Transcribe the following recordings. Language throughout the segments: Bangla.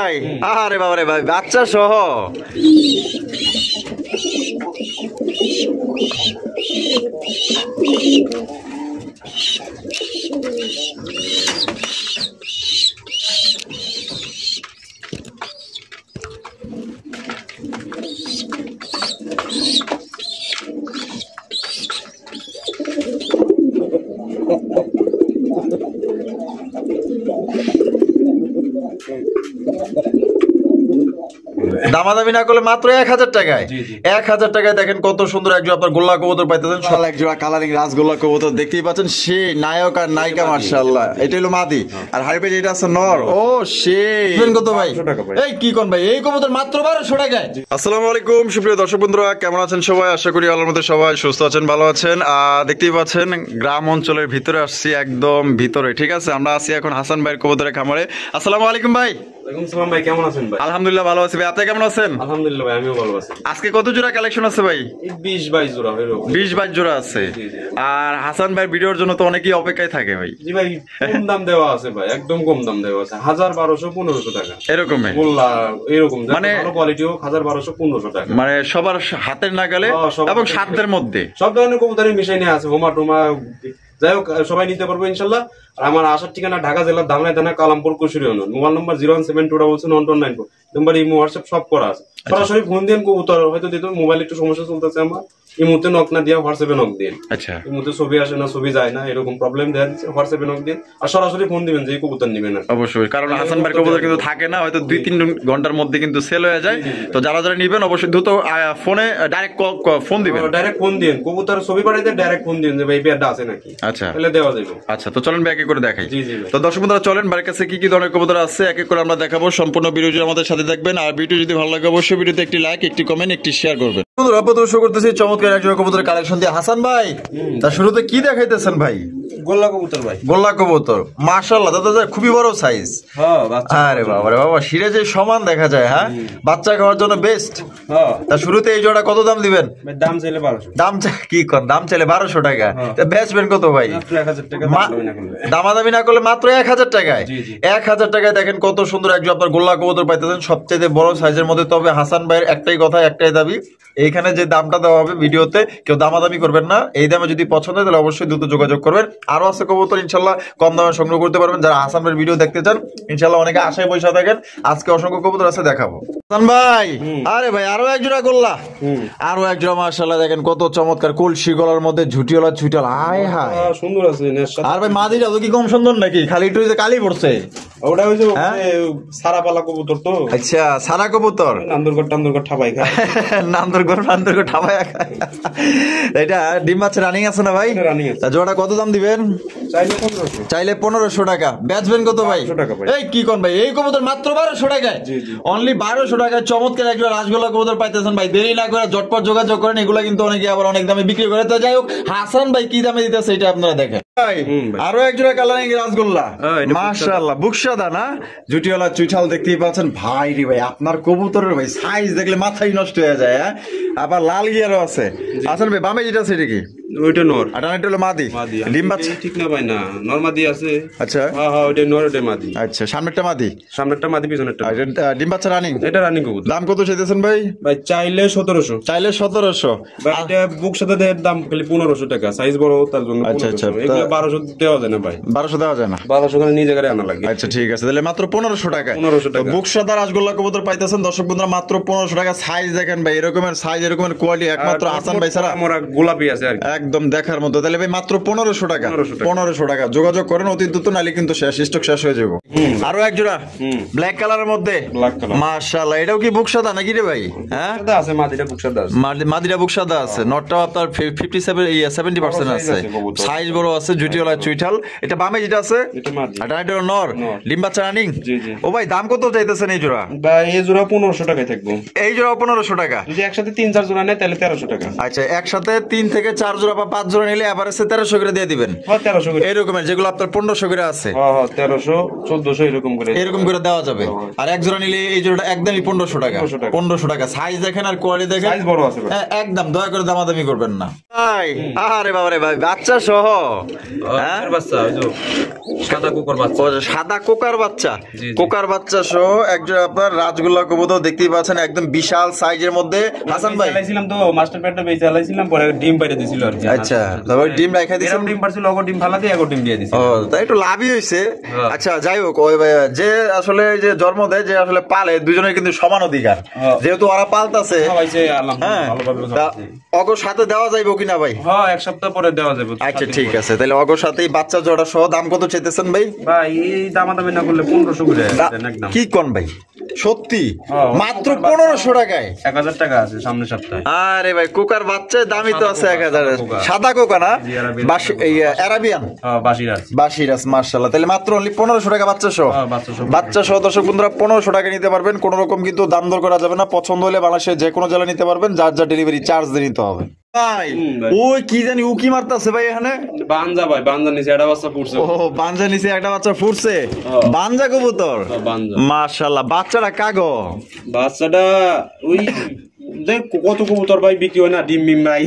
ভাই, আরে বাবারে ভাই, বাচ্চা সহ। দামাদামি না করলে মাত্র 1000 টাকায়। 1000 টাকায় দেখেন কত সুন্দর একজন আপনার গোল্লা কবুতর পাইতেছেন। সব এক জোড়া কালারিং রাজগোল্লা কবুতর দেখতেই পাচ্ছেন, সে নায়ক আর নায়িকা মাশাআল্লাহ। এটা হলো মাদি আর হারিপে যেটা আছে নর। ও সে কত ভাই? এই কি কোন ভাই, এই কবুতর মাত্র 1200 টাকায়। আসসালামু আলাইকুম সুপ্রিয় দর্শক বন্ধুরা, কেমন আছেন সবাই? আশা করি আল্লাহর মধ্যে সবাই সুস্থ আছেন, ভালো আছেন। দেখতেই পাচ্ছেন গ্রাম অঞ্চলের ভিতরে আসছি, একদম ভিতরে, ঠিক আছে। আমরা আছি এখন হাসান ভাইয়ের কবুতরের খামারে। আসসালামু আলাইকুম ভাই। ভাই কেমন আছেন ভাই? আলহামদুলিল্লাহ ভালো আছি ভাই, আপনি কেমন আছেন? আলহামদুলিল্লাহ ভাই, আমিও ভালো আছি। আজকে কত জোড়া কালেকশন আছে ভাই? 20-22 জোড়া। 20-22 জোড়া আছে। আর হাসান ভাই ভিডিওর জন্য তো অনেকেই অপেক্ষায় থাকে ভাই। জি ভাই, কম দাম দেওয়া আছে ভাই, একদম কম দাম দেওয়া আছে। 1000, 1200, 1500 টাকা এরকম এরকম, মানে ভালো কোয়ালিটি হোক 1000, 1200, 1500 টাকা, মানে সবার হাতের নাগালে এবং সাধ্যের মধ্যে সব ধরনের কবুতরের মিশাই নিয়ে আছে। হোমা টোমা যাই হোক সবাই নিতে পারবো ইনশাল্লাহ। আর আমার আসার ঠিকানা ঢাকা জেলার ধামরাই থানা, কালামপুর, কুশিয়ারি ইউনিয়ন। মোবাইল নম্বর 017219194 নম্বর, ইমো হোয়াটসঅ্যাপ সব করা আছে। সরাসরি ফোন দিন, কবুতর হয়তো দিত, মোবাইল একটু সমস্যা চলতেছে আমার, এই মুহূর্তে নক না দিয়ে হোয়াটসঅ্যাপে নক দিন। আচ্ছা, এই মুহূর্তে ছবি আসে না, ছবি যায় না, এরকম প্রবলেম দেখা দিচ্ছে, হোয়াটসঅ্যাপে নক দিন। আর সরাসরি ফোন দিবেন যে কবুতর নিবেন। অবশ্যই, কারণ হাসান ভাইয়ের কবুতর কিন্তু থাকে না, হয়তো 2-3 ঘন্টার মধ্যে কিন্তু সেল হয়ে যায়। তো যারা যারা নিবেন অবশ্যই দ্রুত ফোনে ডাইরেক্ট ফোন দিবেন, ডাইরেক্ট ফোন দিন, কবুতর ছবি পাঠাইতে ডাইরেক্ট ফোন দিন যে ভাই পেয়ারটা আছে নাকি। আচ্ছা, তাহলে দেওয়া যাবে। আচ্ছা, তো চলেন ব্যাকে করে দেখাই। তো দর্শক বন্ধুরা চলেন, ভাইয়ের কাছে কি কি ধরনের কবুতর আছে এক এক করে আমরা দেখাবো। সম্পূর্ণ ভিডিও জুড়ে আমাদের সাথে থাকবেন। আর ভিডিও যদি ভালো লাগে অবশ্যই ভিডিওতে একটি লাইক, একটি কমেন্ট, একটি শেয়ার করবেন। বন্ধুরা প্রথমে শুরু করতেছি চমৎকার একজন কবুতরের কালেকশন দিয়ে। হাসান ভাই, তার শুরুতে কি দেখাইতেছেন ভাই? গোল্লা কবুতর ভাই। গোল্লা কবুতর মাশাআল্লাহ, দাদা খুবই বড় সাইজ। হ্যাঁ, আরে বাবা রে বাবা, শিরে যে সমান দেখা যায়। হ্যাঁ, বাচ্চা খাওয়ার জন্য বেস্ট। হ্যাঁ, তা শুরুতে এই জোড়া কত দাম দিবেন? দাম চাইলে 1200। দাম কি কোন, দাম চাইলে 1200 টাকা। তা বেচবেন কত ভাই? 1000 টাকা। দামাদামি না করলে মাত্র 1000 টাকায়। 1000 টাকায় দেখেন কত সুন্দর একজন আপনার গোল্লা কবুতর পাইতেছেন, সবচেয়ে বড় সাইজের মধ্যে। তবে হাসান ভাইয়ের একটাই কথা, একটাই দাবি, এইখানে যে দামটা দেওয়া হবে ভিডিওতে কেউ দামাদামি করবেন না। এই দামে যদি পছন্দ হয় তাহলে অবশ্যই দ্রুত যোগাযোগ করবেন। আরো আছে কবুতর ইনশাল্লাহ কম দামে সংগ্রহ করতে পারবেন। যারা হাসান ভাইয়ের ভিডিও দেখতে চান ইনশাল্লাহ অনেকে আশায় পয়সা থাকেন। আজকে অসংখ্য কবুতর আছে, দেখাবো। হাসান ভাই, আরে ভাই আরো এক জোড়া গোল্লা, আরো এক জোড়া মাশাআল্লাহ দেখেন কত চমৎকার কলসি গলার মধ্যে ঝুটিওয়ালা ছুটাল। আয় হায় সুন্দর আছে। আর ভাই মাদিটা তো কি কম সুন্দর নাকি? খালি একটু কালি পড়ছে। ওটা হইছে সারা পালা কবুতর তো। আচ্ছা, সারা কবুতর নান্দরগড় ঠাপাই খায়। নান্দরগড় ঠাপাই খায়। এটা ডিম বাচ্চা রানিং আছে না ভাই? রানিং আছে। জোড়া কত দাম দিবেন? চাইলে 1500 টাকা। বেচবেন কত ভাই? এই কি কোন ভাই, এই কবুতর মাত্র 1200 টাকায়। অনলি 1200 টাকায় চমৎকার একটা রাজগোল্লা কবুতর পাইতেছেন ভাই। দেরি না করে ঝটপট যোগাযোগ করেন। এগুলা কিন্তু অনেকে আবার অনেক দামে বিক্রি করে। তো যাই হোক, হাসান ভাই কি দামে দিতেছে এটা আপনারা দেখেন। আরো এক জোড়া কালারিং রাজগোল্লা মাশাআল্লাহ, বুকসাদা না, জুটিওয়ালা চুইঠাল দেখতেই পাচ্ছেন। ভাই রে ভাই, আপনার কবুতরের ভাই সাইজ দেখলে মাথায় নষ্ট হয়ে যায়। হ্যাঁ, আবার লাল গিয়ারও আছে। হাসান ভাই বামে যেটা আছে এটা কি? ওইটা নর আর এটা হলো মাদি। ডিম বাচ্চা ঠিক না ভাই? না, নর মাদি আছে। আচ্ছা, হ্যাঁ হ্যাঁ, ওইটা নর, ওইটা মাদি। আচ্ছা, সামনেরটা মাদি, সামনেরটা মাদি, পিছনেরটা। ডিম বাচ্চা রানিং। এটা রানিং কবুতর। দাম কত চাইতেছেন ভাই? ভাই চাইলে 1700। চাইলে 1700। ভাই এটা বুক সাথে দাম খালি 1500 টাকা, সাইজ বড় তার জন্য। আচ্ছা আচ্ছা, এগুলো 1200 দেওয়া যায় না ভাই। 1200 দেওয়া যায় না? 1200 করে নিজে করে আনা লাগে। আচ্ছা ঠিক আছে, তাহলে মাত্র 1500 টাকা। 1500 টাকা বুক সাদা রাজগোল্লা কবুতর পাইতেছেন দর্শক বন্ধুরা মাত্র 1500 টাকা। সাইজ দেখেন ভাই, এরকমের সাইজ, এরকমের কোয়ালিটি একমাত্র হাসান ভাই ছাড়া। আমরা গোলাপি আছে আর একদম দেখার মতো। তাহলে ভাই মাত্র 1500 টাকা। 1500 টাকা যোগাযোগ করেন অতি দ্রুত, নালে কিন্তু শেষ, স্টক শেষ হয়ে যাবে। আরো এক জোড়া ব্ল্যাক কালারের মধ্যে মাশাআল্লাহ, এটাও কি বুক সাদা নাকি রে ভাই? হ্যাঁ আছে, মাদিটা বুক সাদা আছে। মাদিটা বুক সাদা আছে। নটটাও আপনার 70% আছে। সাইজ বড় আছে, জুটিওয়ালা চুইঠাল। এটা বামে যেটা আছে এটা মাদি, আর এটা হলো নর। ডিম বাচ্চা রানিং। ও ভাই দাম কত চাইতেছেন এই জোড়া? ভাই এই জোড়া 1500 টাকায় থাকবে। এই জোড়া 1500 টাকা। যদি একসাথে 3-4 জোড়া নেয় তাহলে 1300 টাকা। আচ্ছা, একসাথে 3 থেকে 4 জোড়া জোড়া বা 5 জোড়া নিলে এভারেজে 1300 করে দিয়ে দিবেন। 1300 করে এরকমের যেগুলো আপনার 1500 করে আছে 1300 1400 এরকম করে দেওয়া যাবে। আর এক জোড়া নিলে এই জোড়াটা একদমই 1500 টাকা। 1500 টাকা। সাইজ দেখেন আর কোয়ালিটি দেখেন, সাইজ বড় আছে ভাই। একদম দয়া করে দামাদামি করবেন না ভাই। আরে বাবা রে ভাই, বাচ্চা সহ বাচ্চা ওই যে সাদা কুকুর বাচ্চা, সাদা কোকার বাচ্চা, কোকার বাচ্চা সহ একজন আপনার রাজগোল্লা কবুতর দেখতেই পাচ্ছেন, একদম বিশাল সাইজের মধ্যে। হাসান ভাই চালাইছিলাম তো মাস্টার প্যাডটা বেঁচে চালাইছিলাম, পরে ডিম বাইরে দিছিল আর কি। আচ্ছা, তবে ডিম রাখা দিয়েছেন। ডিম পারছিল, ওগো ডিম ফালা দিয়ে, ওগো ডিম দিয়ে দিছি। ও তাই একটু লাভই হয়েছে। আচ্ছা যাই হোক, ওই যে আসলে যে জন্ম দেয়, যে আসলে পালে, দুজনের কিন্তু সমান অধিকার, যেহেতু ওরা পালতাছে। হ্যাঁ, অগর সাথে দেওয়া যাইব কিনা ভাই? হ্যাঁ, এক সপ্তাহ পরে দেওয়া যাবে। আচ্ছা ঠিক আছে, তাহলে অগর সাথেই বাচ্চা জোড়া সহ দাম কত চাইতেছেন ভাই? ভাই এই দামাদামি না করলে 1500 করে একদম। কি কোন ভাই, সত্যি মাত্র 1500 টাকায়? 1000 টাকা আছে সামনের সপ্তাহে। আরে ভাই, কোকার বাচ্চা দামই তো আছে 1000। সাদা কোকা না, আরাবিয়ান বাসিরাস, মাশাআল্লাহ। তাহলে মাত্র অনলি 1500 টাকা বাচ্চা সহ। বাচ্চা সহ দর্শক বন্ধুরা 1500 টাকা নিতে পারবেন। কোন রকম কিন্তু দাম দর করা যাবে না। পছন্দ হলে বাংলাদেশের যে কোনো জেলা নিতে পারবেন, যার যা ডেলিভারি চার্জ দিয়ে নিতে হবে। ভাই ওই কি জানি উকি মারতাছে ভাই এখানে। বানজা ভাই, বানজা নিচে একটা বাচ্চা ফুটছে। ও বানজা নিচে একটা বাচ্চা ফুটছে, বানজা কবুতর। মাশাআল্লাহ, বাচ্চাটা কাগো? বাচ্চাটা ওই দেখ কত কবুতর ভাই বিক্রি হয় না, ডিম মিম ভাই।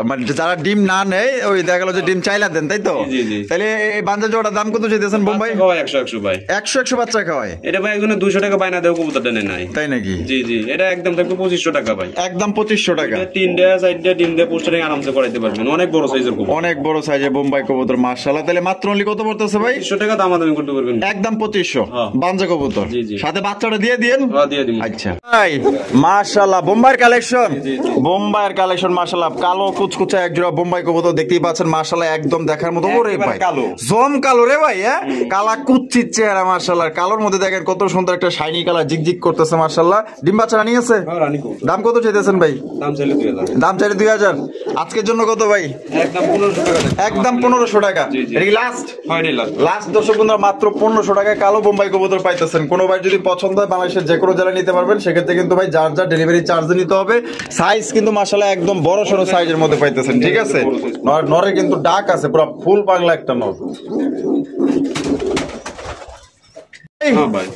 মানে যারা ডিম না নেয়, ওই দেখা গেল যে ডিম চাইলা দেন, তাই তো? তাহলে এই বানজা জোড়ার দাম কত চাইতেছেন বোম্বাই? 100 ভাই। 100 বাচ্চা খাওয়ায় এটা ভাই একজনে 200 টাকা বাইনা দেও, কবুতরটা নেয় নাই। তাই নাকি? জি জি, এটা একদম থাকবে 2500 টাকা ভাই। একদম 2500 টাকা। 3টা 4টা ডিম দিয়ে পোস্টারিং আরামসে করাইতে পারবেন। অনেক বড় সাইজের কবুতর, অনেক বড় সাইজের বোম্বাই কবুতর, মাশাআল্লাহ। তাহলে মাত্র অনলি কত পড়তেছে ভাই? 2500 টাকা দামাদামি করতে পারবেন। একদম 2500 বানজা কবুতর, সাথে বাচ্চাটা দিয়ে দিন। দিয়ে দিন। আচ্ছা ভাই, মাশাআল্লাহ, বোম্বাইয়ের কালেকশন, বোম্বাইয়ের কালেকশন মাশাআল্লাহ। কালো কুচকুচা এক জোড়া বোম্বাই কবুতর দেখতেই পাচ্ছেন, মাশাআল্লাহ, একদম দেখার মতো। ওরে ভাই জম কালো রে ভাই, হ্যাঁ কালা কুচ্ছির চেহারা মাশাআল্লাহ। কালোর মধ্যে দেখেন কত সুন্দর একটা শাইনি কালার, জিগজিগ করতেছে মাশাআল্লাহ। ডিম বাচ্চা রানি আছে? দাম কত চাইতেছেন ভাই? দাম চাইলে 2000। আজকের জন্য কত ভাই? একদম 1500 টাকা। একদম 1500 টাকা। এটা কি লাস্ট? লাস্ট দর্শক বন্ধুরা, মাত্র 1500 টাকায় কালো বোম্বাই কবুতর পাইতেছেন। কোনো ভাই যদি পছন্দ হয় বাংলাদেশের যে কোনো জেলায় নিতে পারবেন। সেক্ষেত্রে কিন্তু ভাই যার যার ডেলিভারি চার্জ নিতে হবে। সাইজ কিন্তু মাশাআল্লাহ একদম বড় সড়ো সাইজের মধ্যে পাইতেছেন, ঠিক আছে? নরে কিন্তু ডাক আছে, পুরো ফুল পাগলা একটা নর।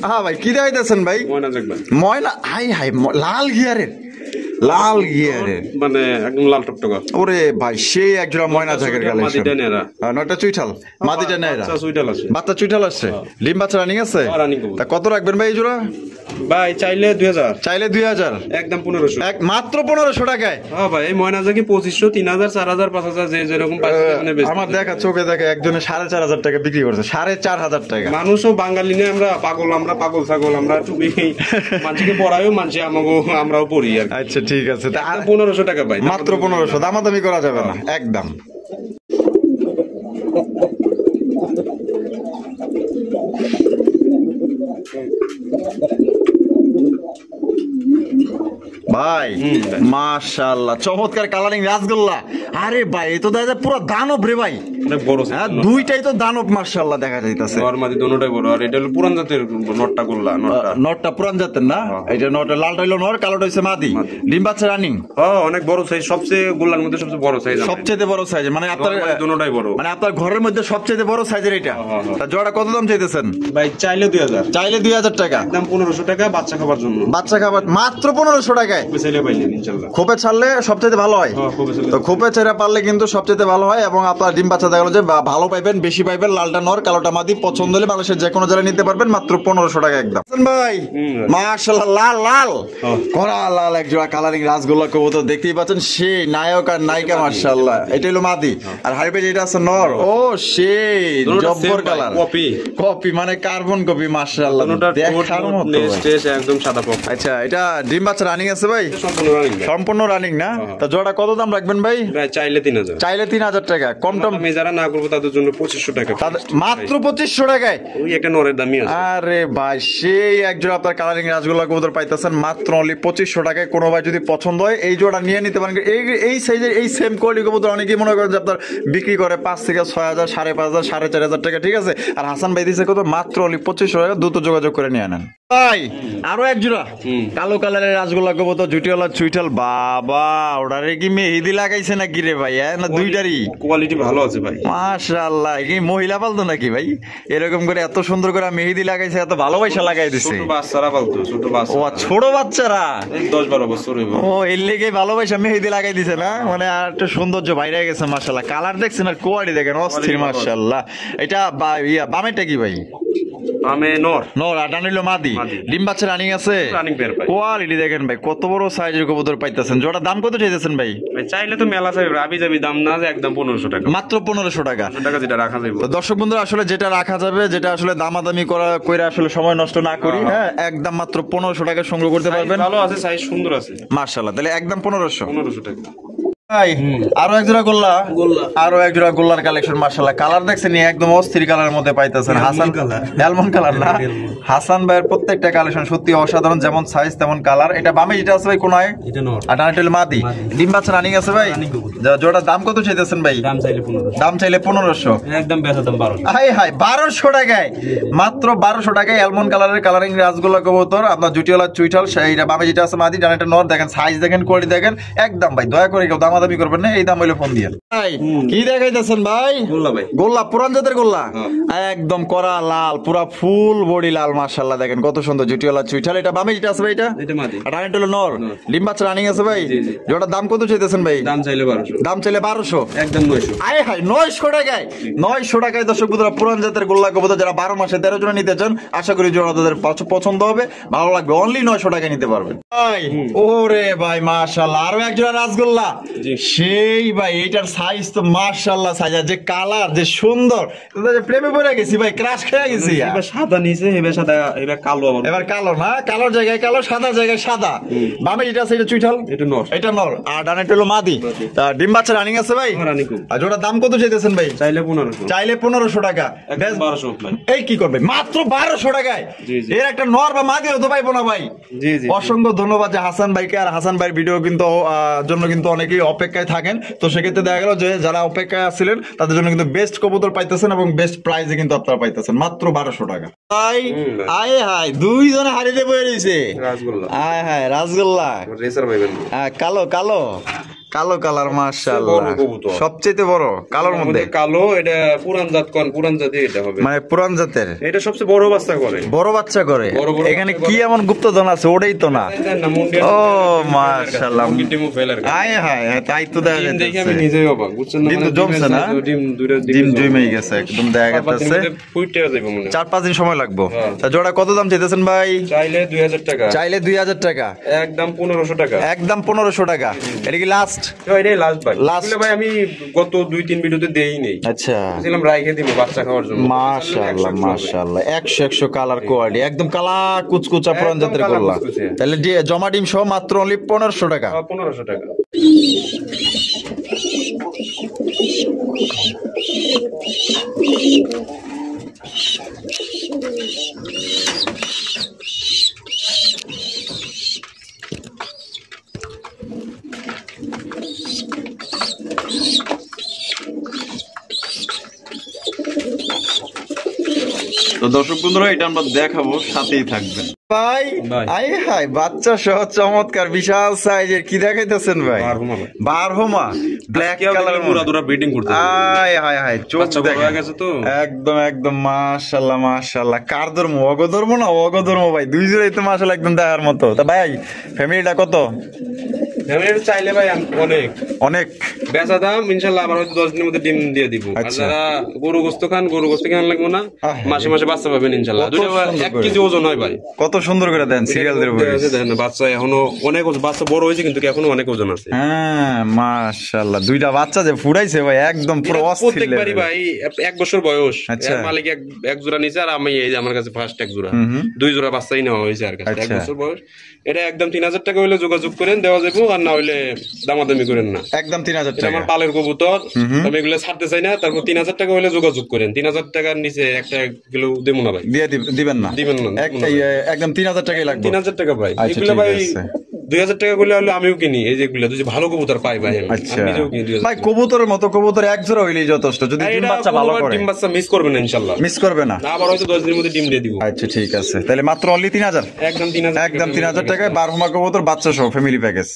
হ্যাঁ ভাই, কি দেখাইতেছেন ভাই? ময়না, হাই হাই, লাল গিয়ারের, লাল গিয়ারের মানে একদম লাল টকটকা। ওরে ভাই, সেই একজোড়া ময়না জাগের কালেকশন। নয়টা চুইঠাল, মাদিটা নেরা, বাচ্চা চুইঠাল আসছে। ডিম বাচ্চা রানিং আছে? তা কত রাখবেন ভাই এই জোড়া? ভাই চাইলে 2000। চাইলে 2000। একদম 1500। মাত্র 1500 টাকায়? হ্যাঁ ভাই, এই ময়না জাগি 2500, 3000, 4000, 5000 যে যেরকম আমার দেখা চোখে দেখা একজনে 4500 টাকা বিক্রি করছে। 4500 টাকা। মানুষও বাঙালি নিয়ে আমরা পাগল, আমরা পাগল ছাগল, আমরা টুপি মানুষকে পড়াইও, মানুষ আমরাও পড়ি আর। আচ্ছা ঠিক আছে, 1500 টাকা ভাই, মাত্র 1500। দামাদামি করা যাবে না একদম। ভাই মাশাআল্লাহ, চমৎকার কালারিং রাসগোল্লা। আরে ভাই, এ তো দেখা যায় পুরো দানব রে ভাই, অনেক বড়। হ্যাঁ, দুইটাই তো দানব মাশাআল্লাহ দেখা যাইতাছে। নরমাদি দুটোটাই বড়। আর এটা হলো পুরান জাতের নটটা গোল্লা। নটটা পুরান জাতের না? এটা নটটা লালটা হইলো নর, কালোটা হইছে মাদি। ডিম বাচ্চা রানিং? হ্যাঁ, অনেক বড় সাইজ, সবচেয়ে গোল্লার মধ্যে সবচেয়ে বড় সাইজ। সবচেয়ে বড় সাইজ মানে আপনার দুটোটাই বড়, মানে আপনার ঘরের মধ্যে সবচেয়ে বড় সাইজের এটা। তা জোড়া কত দাম চাইতেছেন ভাই? চাইলে 2000। চাইলে 2000 টাকা। একদম 1500 টাকা বাচ্চা খাবার জন্য। বাচ্চা খাবার মাত্র 1500 টাকায়? চাইলে পাইলেন ইনশাআল্লাহ। খোপে ছাড়লে সবচেয়ে ভালো হয়। তো খোপে ছেড়ে পারলে কিন্তু সবচেয়ে ভালো হয়, এবং আপনার ডিম বাচ্চা দেখা গেল যে ভালো পাইবেন, বেশি পাইবেন। লালটা নর, কালোটা মাদি। পছন্দ হলে বাংলাদেশের যে কোনো জেলায় নিতে পারবেন, মাত্র 1500 টাকা একদম। ভাই মাশাআল্লাহ, লাল লাল কড়া লাল এক জোড়া কালারিং রাসগোল্লা কবুতর দেখতেই পাচ্ছেন, সেই নায়ক আর নায়িকা মাশাআল্লাহ। এটা হলো মাদি, আর হাইবে যেটা আছে নর। ও সেই জব্বর কালার, কপি কপি মানে কার্বন কপি মাশাআল্লাহ, দেখার মতো একদম সাদা পক। আচ্ছা, এটা ডিম বাচ্চা রানিং আছে ভাই? সম্পূর্ণ রানিং না? তা জোড়া কত দাম রাখবেন ভাই? চাইলে 3000। চাইলে 3000 টাকা। কম টম আমি যারা না করবো তাদের জন্য 2500 টাকা। মাত্র 2500 টাকায়? ওই একটা নরের দামই আছে। আরে ভাই, সেই এক জোড়া আপনার কালারিং রাসগোল্লা কবুতর পাইতেছেন মাত্র অনলি 2500 টাকায়। কোনো ভাই যদি পছন্দ হয় এই জোড়া নিয়ে নিতে পারেন। এই সাইজের এই সেম কোয়ালিটি কবুতর অনেকেই মনে করেন যে আপনার বিক্রি করে 5 থেকে 6000, 5500, 4500 টাকা, ঠিক আছে? আর হাসান ভাই দিচ্ছে কত? মাত্র অনলি 2500 টাকা। দ্রুত যোগাযোগ করে নিয়ে নেন ভাই। আরো এক জোড়া কালো কালারের রাসগোল্লা কবুতর, জুটিওয়ালা চুইঠাল। বাবা, ওটারে কি মেহেদি লাগাইছে নাকি রে ভাই, না দুইটারই কোয়ালিটি ভালো আছে ভাই। মাশাআল্লাহ, কি মহিলা পালতো নাকি ভাই? এরকম করে এত সুন্দর করে মেহেদি লাগাইছে, এত ভালোবাসা লাগাই দিছে। ছোট বাচ্চারা পালতো, ছোট বাচ্চা। ও ছোট বাচ্চারা 10-12 বছর হইব। ও এর লেগে ভালোবাসা মেহেদি লাগাই দিছে না, মানে আর একটু সৌন্দর্য বাইরে গেছে মাশাআল্লাহ। কালার দেখছেন আর কোয়ালিটি দেখেন অস্থির মাশাআল্লাহ। এটা বামেটা কি ভাই? আমি নর নর আর ডান হইলো মাদি। ডিম বাচ্চা রানিং আছে, রানিং পেয়ার ভাই। কোয়ালিটি দেখেন ভাই, কত বড় সাইজের কবুতর পাইতেছেন। জোড়া দাম কত চাইতেছেন ভাই? ভাই চাইলে তো মেলা চাইবে, আবি যাবি দাম না, একদম 1500 টাকা, মাত্র 1500 টাকা। 1500 টাকা যেটা রাখা যাবে। তো দর্শক বন্ধুরা, আসলে যেটা রাখা যাবে, যেটা আসলে দামাদামি কইরা আসলে সময় নষ্ট না করি, হ্যাঁ একদম মাত্র 1500 টাকা সংগ্রহ করতে পারবেন। ভালো আছে, সাইজ সুন্দর আছে মাশাআল্লাহ, তাহলে একদম 1500 টাকা। আরো এক জোড়া গোল্লার কালেকশন মাশাআল্লাহ। কালার দেখছেন একদম অস্থির কালারের মধ্যে পাইতেছেন। অ্যালমন্ড কালার না, হাসান ভাইয়ের প্রত্যেকটা কালেকশন সত্যি অসাধারণ, যেমন সাইজ তেমন কালার। এটা বামে যেটা আছে ভাই কোনায়, এটা নর আর ডানে হলো মাদি। ডিম বাচ্চা রানিং আছে ভাই। জোড়ার দাম কত চাইতেছেন ভাই? দাম চাইলে 1500, একদম বেচা দাম 1200। হাই হাই 1200 টাকায়, মাত্র 1200 টাকায় অ্যালমন্ড কালারের কালারিং রাজগোল্লা কবুতর, আপনার জুটিওয়ালা চুইঠাল। সেইটা বামে যেটা আছে মাদি, ডানেটা নর। দেখেন সাইজ দেখেন, কোয়ালিটি দেখেন, একদম ভাই দয়া করে কেউ দামাদামি করবেন না, এই দাম হইলে ফোন দিয়ে। ভাই কি দেখাইতেছেন ভাই? গোল্লা ভাই, গোল্লা পুরান জাতের গোল্লা, একদম করা লাল, পুরা ফুল বডি লাল মাশাআল্লাহ। দেখেন কত সুন্দর জুটিওয়ালা চুইঠাল। এটা বামে যেটা আছে ভাই, এটা মাদি, আর ডানেটা হলো নর। ডিম বাচ্চা রানিং আছে ভাই। জোড়ার দাম কত চাইতেছেন ভাই? দাম চাইলে 1200, দাম চাইলে 1200, একদম 900। আয় হাই 900 টাকায়, 900 টাকায় দর্শক বন্ধুরা পুরান জাতের গোল্লা কবুতর যারা 12 মাসে 13 জোড়া নিতে চান, আশা করি জোড়া তাদের পছন্দ হবে, ভালো লাগবে। অনলি 900 টাকায় নিতে পারবেন ভাই। ওরে ভাই মাশাআল্লাহ, আরো এক জোড়া রাজগোল্লা সেই ভাই। এইটার সাইজ তো মাশাআল্লাহ, সাইজ যে কালার যে সুন্দর, প্রেমে পড়ে গেছি ভাই, ক্রাশ খেয়ে গেছি। এবার সাদা নিচে, এবার সাদা, এবার কালো, এবার কালো না, কালোর জায়গায় কালো, সাদার জায়গায় সাদা। বামে যেটা আছে এটা চুইঠাল, এটা নর, এটা নর, আর ডানেটা হলো মাদি। ডিম বাচ্চা রানিং আছে ভাই। আর জোড়ার দাম কত চাইতেছেন ভাই? চাইলে 1500, চাইলে 1500 টাকা। 1200 ভাই। এই কি করবে মাত্র 1200 টাকায়? এর একটা নর বা মাদি হতে পাইবো না ভাই। জি জি, অসংখ্য ধন্যবাদ যে হাসান ভাইকে। আর হাসান ভাইয়ের ভিডিও কিন্তু জন্য কিন্তু অনেকেই অপেক্ষায় থাকেন। তো সেক্ষেত্রে দেখা গেল যে যারা অপেক্ষায় আসছিলেন তাদের জন্য কিন্তু বেস্ট কবুতর পাইতেছেন এবং বেস্ট প্রাইসে কিন্তু আপনারা পাইতেছেন মাত্র 1200 টাকা। তাই আয় হায় দুইজনে হারিয়ে বয়ে রয়েছে রাসগোল্লা, আয় হায় রাসগোল্লা রেসার ভাই, কালো কালো কালো কালার মাশাআল্লাহ, সবচেয়ে বড় কালোর মধ্যে কালো। এটা পুরান জাত, কোন পুরান জাতি এটা হবে, মানে পুরান জাতের। এটা সবচেয়ে বড় বাচ্চা করে, বড় বাচ্চা করে। এখানে কি এমন গুপ্তধন আছে ওটাই তো না। ও মাশাআল্লাহ, আয় হায়, তাই তো দেখা যাচ্ছে। দেখি আমি নিজেই অবাক, বুঝছেন না, ডিম তো জমছে না, ডিম দুইটা ডিম জমে গেছে একদম, দেখা যাচ্ছে ফুইটে যাবে মনে হয় 4-5 দিন সময় লাগবে। তা জোড়া কত দাম চাইতেছেন ভাই? চাইলে 2000 টাকা, চাইলে 2000 টাকা, একদম 1500 টাকা, একদম 1500 টাকা। এটা কি লাস্ট? এটাই লাস্ট ভাই। লাস্ট ভাই আমি গত 2-3 ভিডিওতে দেই নেই। আচ্ছা, বলছিলাম রাইখে দিব বাচ্চা খাওয়ার জন্য। মাশাআল্লাহ মাশাআল্লাহ, 100 কালার কোয়ালিটি, একদম কালা কুচকুচা পুরান জাতের গোল্লা। তাহলে জমা ডিম সহ মাত্র অনলি 1500 টাকা। 1500 টাকা। তো দর্শক বন্ধুরা, এটা আমরা দেখাবো, সাথেই থাকবেন ভাই। আই হাই বাচ্চা সহ চমৎকার বিশাল সাইজের কি দেখাইতেছেন ভাই? বারহমা ব্ল্যাক কালার, পুরা ব্রিডিং করতে। আয় হায় হায়, চোখ দেখা গেছে তো একদম একদম মাশাআল্লাহ মাশাআল্লাহ। কার ধর্ম, অগধর্ম না অগধর্ম ভাই, দুই জোড়াই তো মাশাআল্লাহ একদম দেখার মতো। তা ভাই ফ্যামিলিটা কত? চাইলে ভাই অনেক অনেক বেচা দাম, ইনশাল্লাহ আবার হয়তো 10 দিনের মধ্যে ডিম দিয়ে দিব। আর যারা গরু গোস্ত খান, গরু গোস্ত কেন লাগবে না, মাসে মাসে বাচ্চা পাবেন ইনশাল্লাহ। 1 কেজি ওজন হয় ভাই। কত সুন্দর করে দেন সিরিয়াল দিয়ে দেখেন, বাচ্চা এখনো অনেক বাচ্চা বড় হয়েছে, কিন্তু এখনো অনেক ওজন আছে। হ্যাঁ মাশাআল্লাহ, দুইটা বাচ্চা যে ফুরাইছে ভাই একদম পুরো অস্থির। প্রত্যেকবারই ভাই 1 বছর বয়স, মালিক এক জোড়া নিচে, আর আমি এই যে আমার কাছে ফার্স্ট 1 জোড়া, 2 জোড়া বাচ্চাই নেওয়া হয়েছে আর কাছে। 1 বছর বয়স। এটা একদম 3000 টাকা হইলে যোগাযোগ করেন, দেওয়া যাবে। আর না হইলে দামাদামি করেন না, একদম 3000 টাকা। আমার পালের কবুতর, আমি এগুলো ছাড়তে চাই না। তারপর 3000 টাকা হইলে যোগাযোগ করেন। 3000 টাকার নিচে একটা কিলো দেবো না ভাই, দিয়ে দিবেন না, দিবেন না, একদম 3000 টাকাই লাগবে। 3000 টাকা ভাই। এগুলো ভাই 2000 টাকা করলে হলে আমিও কিনি। এই যেগুলো যদি ভালো কবুতর পাই ভাই, আমি নিজেও কিনি। ভাই কবুতরের মতো কবুতর 1 জোড়া হইলেই যথেষ্ট। যদি ডিম বাচ্চা ভালো করে, ডিম বাচ্চা মিস করবে না ইনশাআল্লাহ, মিস করবে না। আবার হয়তো 10 দিনের মধ্যে ডিম দিয়ে দিব। আচ্ছা ঠিক আছে, তাহলে মাত্র অনলি 3000, একদম 3000 টাকায় 12 কবুতর বাচ্চা সহ ফ্যামিলি প্যাকেজ।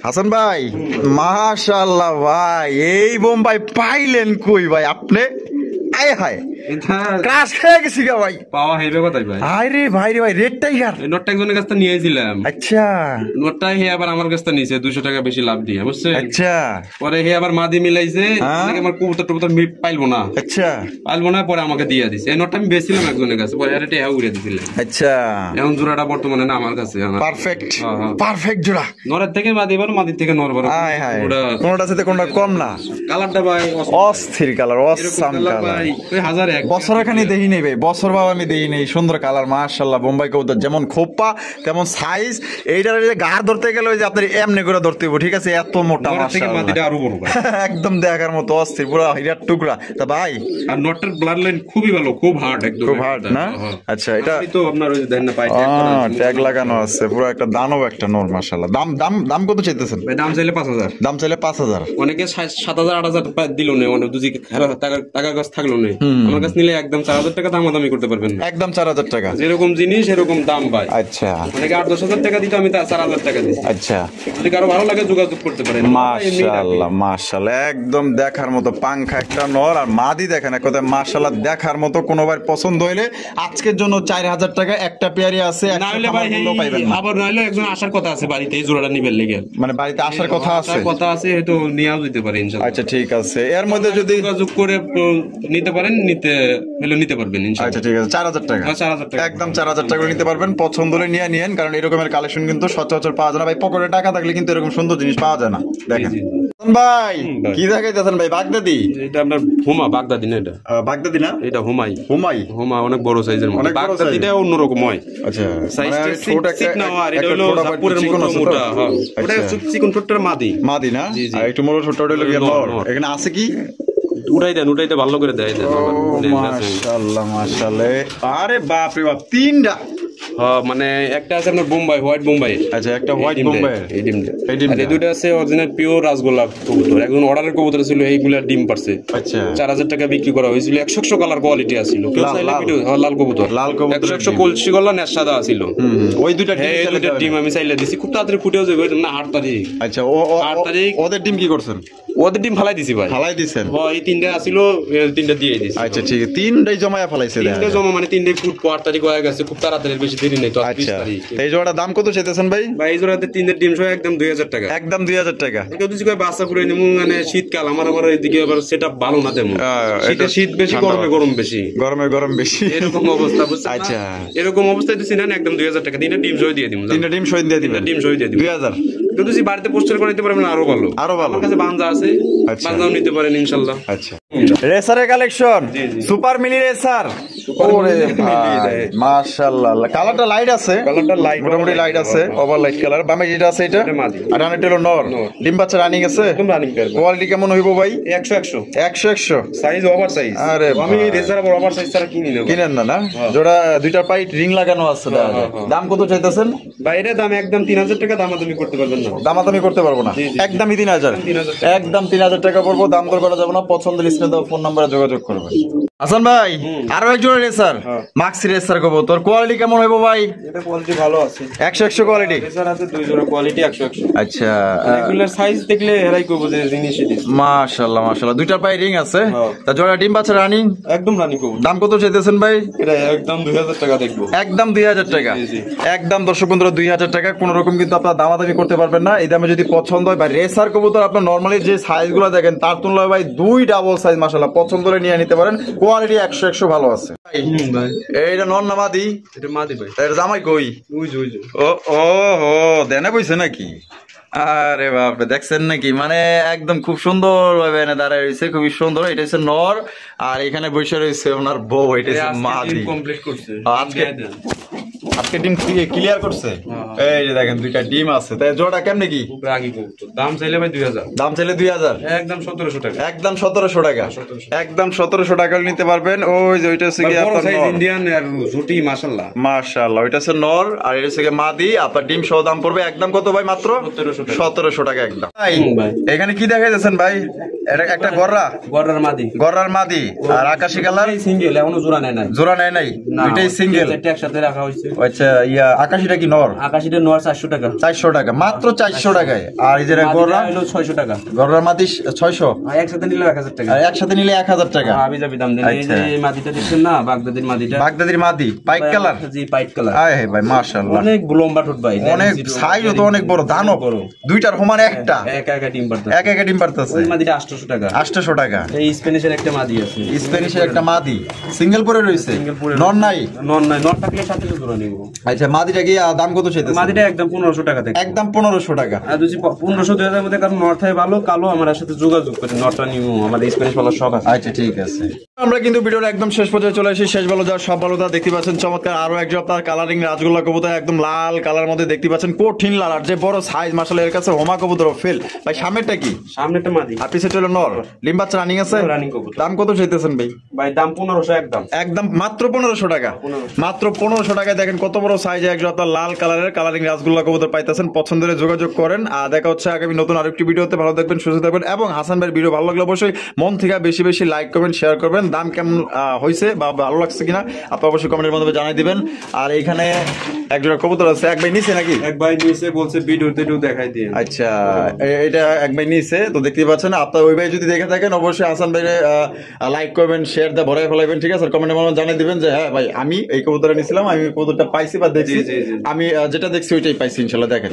হাসান ভাই মাশাআল্লাহ ভাই, এই বোম্বাই পাইলেন কই ভাই আপনি? আয় হায় ক্রাশ খেয়ে গেছি গা ভাই। পাওয়া হেবে কথাই ভাই। আরে ভাই রে ভাই, রেড টাইগার। এই নোটটা একজনের কাছ থেকে নিয়েছিলাম। আচ্ছা নোটটা হে আবার আমার কাছ থেকে নিয়েছে 200 টাকা বেশি লাভ দিয়ে, বুঝছেন? আচ্ছা পরে হে আবার মাদি মিলাইছে, আমার কবুতর টবুতর পাইলবো না, আচ্ছা পাইলবো না, পরে আমাকে দিয়ে দিছে। এই নোটটা আমি বেচছিলাম একজনের কাছে, পরে আরে টেহা উড়িয়ে দিছিলেন। আচ্ছা এখন জোড়াটা বর্তমানে না আমার কাছে। পারফেক্ট পারফেক্ট জোড়া। নরের থেকে মাদি বার, মাদির থেকে নর বার। আয় হায়, কোনটা সাথে কোনটা কম না। কালারটা ভাই অস্থির কালার, অসাম কালার ভাই, ওই 1001 বছর খানি দেখি নেই ভাই, বছর বাবা আমি দেখি নেই। সুন্দর কালার মাশাআল্লাহ, বোম্বাই কবুতর যেমন খোপা তেমন সাইজ। এইটার যে গাড় ধরতে গেলে ওই যে আপনার এমনি করে ধরতে হবে, ঠিক আছে? এত মোটা থেকে মাদিটা আরো বড় ভাই, একদম দেখার মতো অস্থির, পুরো হীরার টুকরা। তা ভাই আর নটটার ব্লাড লাইন খুবই ভালো, খুব হার্ড, একদম খুব হার্ড না? আচ্ছা এটা তো আপনার ওই দেন না পাই ট্যাগ লাগানো আছে, পুরো একটা দানব একটা নর মাশাআল্লাহ। দাম দাম দাম কত চাইতেছেন ভাই? দাম চাইলে 5000। দাম চাইলে 5000। অনেকে 7000 8000 দিল না, অনেক দুজি টাকা গাছ থাকলো না। আমার কাছে নিলে একদম 4000 টাকা দামাদামি করতে পারবেন না, একদম 4000 টাকা। যেরকম জিনিস এরকম দাম ভাই। আচ্ছা অনেকে 8-10 হাজার টাকা দিত, আমি 4000 টাকা দিচ্ছি। আচ্ছা যদি কারো ভালো লাগে যোগাযোগ করতে পারেন। মাশাআল্লাহ মাশাআল্লাহ, একদম দেখার মতো পাংখা একটা নর। আর মাদি দেখেন এক কথায় মাশাআল্লাহ দেখার মতো। কোনোবার পছন্দ হইলে আজকের জন্য 4000 টাকা একটা পেয়ারি আছে, না হলে ভাই আবার নইলে একজন আসার কথা আছে বাড়িতে, এই জোড়াটা নিবেন লেগে, মানে বাড়িতে আসার কথা আছে, হয়তো নিয়েও যেতে পারে ইনশাআল্লাহ। আচ্ছা ঠিক আছে, এর মধ্যে যদি যোগাযোগ করে নিতে পারেন, নিতে পারবেন ইনশাআল্লাহ। আচ্ছা ঠিক আছে, 4000 টাকা, 4000 টাকা একদম 4000 টাকা নিতে পারবেন। পছন্দ হলে নিয়ে কারণ এরকমের কালেকশন কিন্তু সচরাচর পাওয়া যায় না ভাই। পকেটে টাকা থাকলে কিন্তু এরকম সুন্দর জিনিস পাওয়া যায় না। দেখেন ভাই কি দেখাইতেছেন ভাই? বাগদাদি? এটা আপনার হুমা বাগদাদি না, এটা বাগদাদি না, এটা হুমাই। হুমা অনেক বড় সাইজের মতো, বাগদাদিটা অন্যরকম হয়। আচ্ছা সাইজটা ছোট ঠিক না, আর এটা হলো জাপুরের মতো মোটা। হ্যাঁ ওটা চিকন ছোটটার মাদি না, আর একটু মোটা ছোট হলো কি নর। এখানে আছে কি? উঠাই দেন ভালো করে দেয়। মাশাআল্লাহ মাশাআল্লাহ, আরে বাপ রে বাপ, তিনটা। হ্যাঁ মানে একটা আছে আপনার বোম্বাই, হোয়াইট বোম্বাই। আচ্ছা একটা হোয়াইট বোম্বাই, এই ডিমটা। এই দুটো আছে অরিজিনাল পিওর রাসগোল্লা কবুতর। একজন অর্ডারের কবুতর ছিল, এইগুলা ডিম পারছে। আচ্ছা 4000 টাকা বিক্রি করা হয়েছিল। 100 কালার কোয়ালিটি আছিল। লাল কবুতর, 100 কলসি গলা নেশ সাদা আছিল। ওই দুইটা ডিম আমি চাইলে দিছি, খুব তাড়াতাড়ি ফুটেও যাবে না। 8 তারিখ। আচ্ছা 8 তারিখ ওদের ডিম কি করছেন? ওদের ডিম ফালাই দিছি ভাই। ফালাই দিছেন? হ্যাঁ এই তিনটা আছিল, তিনটা দিয়ে দিছি। আচ্ছা ঠিক আছে, তিনটাই জমায়া ফালাইছে। তিনটা জমা মানে তিনটাই ফুট 8 তারিখ হয়ে গেছে, খুব তাড়াতাড়ি, বেশি দেরি নেই তো। 20 তারিখ। এই জোড়াটা দাম কত চাইতেছেন ভাই? ভাই এই জোড়াতে তিনটা ডিম সহ একদম 2000 টাকা। একদম 2000 টাকা। কেউ যদি কয় বাচ্চা পুরো নিমু, মানে শীতকাল আমার এদিকে আবার সেটআপ ভালো না তেমন। শীত বেশি, গরম বেশি, গরম বেশি, এরকম অবস্থা বুঝছেন? আচ্ছা এরকম অবস্থায় দিছি না, একদম 2000 টাকা। তিনটা ডিম সহ দিয়ে দিমু। তিনটা ডিম সহ দিয়ে দিবেন? ডিম সহ দিয়ে দিবেন 2000। যদি বাড়িতে পোস্টার করে দিতে পারবেন আরো ভালো। আমার কাছে বানজা আছে, বানজাও নিতে পারেন ইনশাআল্লাহ। আচ্ছা রেসারের কালেকশন, সুপার মিনি রেসার। ওরে ভাই মাশাআল্লাহ, কালারটা লাইট আছে, মোটামুটি লাইট আছে, ওভার লাইট কালার। বামে যেটা আছে এটা আর ডানেরটা হলো নর। ডিম বাচ্চা রানিং আছে, একদম রানিং। কোয়ালিটি কেমন হইব ভাই? 100 সাইজ, ওভার সাইজ। আরে আমি রেসার আবার ওভার সাইজ ছাড়া কিনেন না? জোড়া দুইটা পাইট রিং লাগানো আছে। দাম কত চাইতেছেন? বাইরে দাম একদম 3000 টাকা। দামাদামি করতে পারবেন না? দামাদামি করতে পারবো না, একদমই 3000। একদম 3000 টাকা পড়বো, দাম দর করা যাবে না। পছন্দের স্ক্রিনে দেওয়া ফোন নাম্বারে যোগাযোগ করবেন। হাসান ভাই আরো একজন রেসার, মাক্সি রেসার কবুতর। কোয়ালিটি কেমন হইব ভাই? এটা কোয়ালিটি ভালো আছে, 100 কোয়ালিটি। রেসার আছে দুই জোড়া, কোয়ালিটি 100। আচ্ছা রেগুলার সাইজ দেখলে এরাই কইব যে জিনিসই দিছে। মাশাআল্লাহ মাশাআল্লাহ, দুইটা পাই রিং আছে। তা জোড়া ডিম বাচ্চা রানিং, একদম রানিং কবুতর। দাম কত চাইতেছেন ভাই? এটা একদম 2000 টাকা দেখবো। একদম 2000 টাকা, একদম। দর্শক বন্ধুরা 2000 টাকা। কোন রকম কিন্তু আপনারা দামাদামি করতে পারবেন না। এই দামে যদি পছন্দ হয় বা রেসার কবুতর আপনার নরমালি যে সাইজ গুলো দেখেন তার তুলনায় ভাই 2 ডাবল সাইজ মাশাআল্লাহ পছন্দ করে নিয়ে নিতে পারেন। কোয়ালিটি 100 ভালো আছে। এইটা নর না মাদি? এটা মাদি ভাই। এটা জামাই কই? ওই যে ও হো দেনে বইছে নাকি? আরে বাপ রে, দেখছেন নাকি? মানে একদম খুব সুন্দর ভাবে এনে দাঁড়ায় রয়েছে, খুবই সুন্দর। এটা হচ্ছে নর, আর এখানে বসে রয়েছে ওনার বউ। এটা হচ্ছে মাদি। কমপ্লিট করছে আজকে ডিম ক্লিয়ার করছে। এই যে দেখেন দুইটা ডিম আছে, তাই জোড়া কেমনে কি রাগি কবুতর, দাম চাইলে ভাই 2000, দাম চাইলে 2000, একদম 1700 টাকা, একদম 1700 টাকা, একদম 1700 টাকা নিতে পারবেন। ওই যে ওইটা হচ্ছে কি বড় আপনার সাইজ নর। ইন্ডিয়ান আর জুটি মাশাআল্লাহ মাশাআল্লাহ, ওইটা হচ্ছে নর আর এটা হচ্ছে মাদি। আপনার ডিম সহ দাম পড়বে একদম কত ভাই? মাত্র 1700 টাকা একদম। ভাই এখানে কি দেখাইতেছেন ভাই? এটা একটা গড়ার মাদি, গড়ার মাদি আর আকাশি কালার, সিঙ্গেল, এখনো জোড়া নেয় নাই, জোড়া নেয় নাই, দুইটাই সিঙ্গেল, এটা একসাথে রাখা হয়েছে। আচ্ছা ইয়া আকাশিটা কি নর? আকাশিটা নোয়ার 400 টাকা, 400 টাকা, মাত্র 400 টাকায়। আর এই যে গড়া হলো 600 টাকা, গড়ার মাদি 600, আর একসাথে নিলে 1000 টাকা, আর একসাথে নিলে 1000 টাকা। আমি যাবি দাম দেন। এই যে মাদিটা দেখছেন না, বাগদাদির মাদিটা, বাগদাদির মাদি পাইক কালার, জি পাইট কালার, আয় হে ভাই মাশাআল্লাহ, অনেক লম্বা ঠোঁট ভাই, অনেক সাইজও তো অনেক বড়, দানও বড়, দুইটার সমান একটা, একা একা ডিম পারতো, এক এক ডিম পারতেছে। ওই মাদিটা 800 টাকা, 800 টাকা। এই স্প্যানিশের একটা মাদি আছে, স্প্যানিশের একটা মাদি সিঙ্গেল পরে রয়েছে, নর নাই, নন নাই, নন থাকলে সাথে জোড়া নিব। আচ্ছা মাদিটা কি দাম কত চাইতেছে? মাদিটা একদম 1500 টাকা থেকে, একদম 1500 টাকা। আর যদি 1500 2000 মধ্যে কারণ নর্থ হয় ভালো, কালো আমার সাথে যোগাযোগ করে নর্থটা নিব, আমাদের স্প্যানিশ ভালো শখ আছে। আচ্ছা ঠিক আছে, আমরা কিন্তু ভিডিওর একদম শেষ পর্যায়ে চলে এসেছি। শেষ ভালো যা সব ভালো তা দেখতে পাচ্ছেন, চমৎকার আরো একজন আপনার কালারিং রাজগোল্লা কবুতর, একদম লাল কালার মধ্যে দেখতে পাচ্ছেন, কঠিন লাল আর যে বড় সাইজ মাশাআল্লাহ। এর কাছে হোমা কবুতর ফেল ভাই। সামনেরটা কি? সামনে একটা মাদি, আর পিছে চলো নর, ডিম বাচ্চা রানিং আছে, রানিং কবুতর। দাম কত চাইতেছেন ভাই? ভাই দাম 1500 একদম, একদম মাত্র 1500 টাকা, মাত্র 1500 টাকায় দেখেন কত বড় সাইজে একজন আপনার লাল কালারের কালারিং রাজগোল্লা কবুতর পাইতেছেন। পছন্দের যোগাযোগ করেন। আর দেখা হচ্ছে আগামী নতুন আরেকটি ভিডিওতে। ভালো থাকবেন, সুস্থ থাকবেন, এবং হাসান ভাইয়ের ভিডিও ভালো লাগলে অবশ্যই মন থেকে বেশি বেশি লাইক করবেন, শেয়ার করবেন। দাম কেমন হয়েছে বা ভালো লাগছে কিনা আপনি অবশ্যই কমেন্টের মাধ্যমে জানাই দিবেন। আর এইখানে একজোড়া কবুতর আছে, এক ভাই নিচে নাকি? এক ভাই নিচে বলছে ভিডিওতে একটু দেখাই দিয়ে। আচ্ছা এটা এক ভাই নিচে তো দেখতেই পাচ্ছেন। আপনার ওই ভাই যদি দেখে থাকেন অবশ্যই হাসান ভাইরে লাইক করবেন, শেয়ার দিয়ে ভরাই ফেলাইবেন, ঠিক আছে? কমেন্টের মাধ্যমে জানিয়ে দিবেন যে হ্যাঁ ভাই আমি এই কবুতরটা নিছিলাম, আমি কবুতরটা পাইছি বা দেখছি, আমি যেটা দেখছি ওইটাই পাইছি ইনশাল্লাহ। দেখেন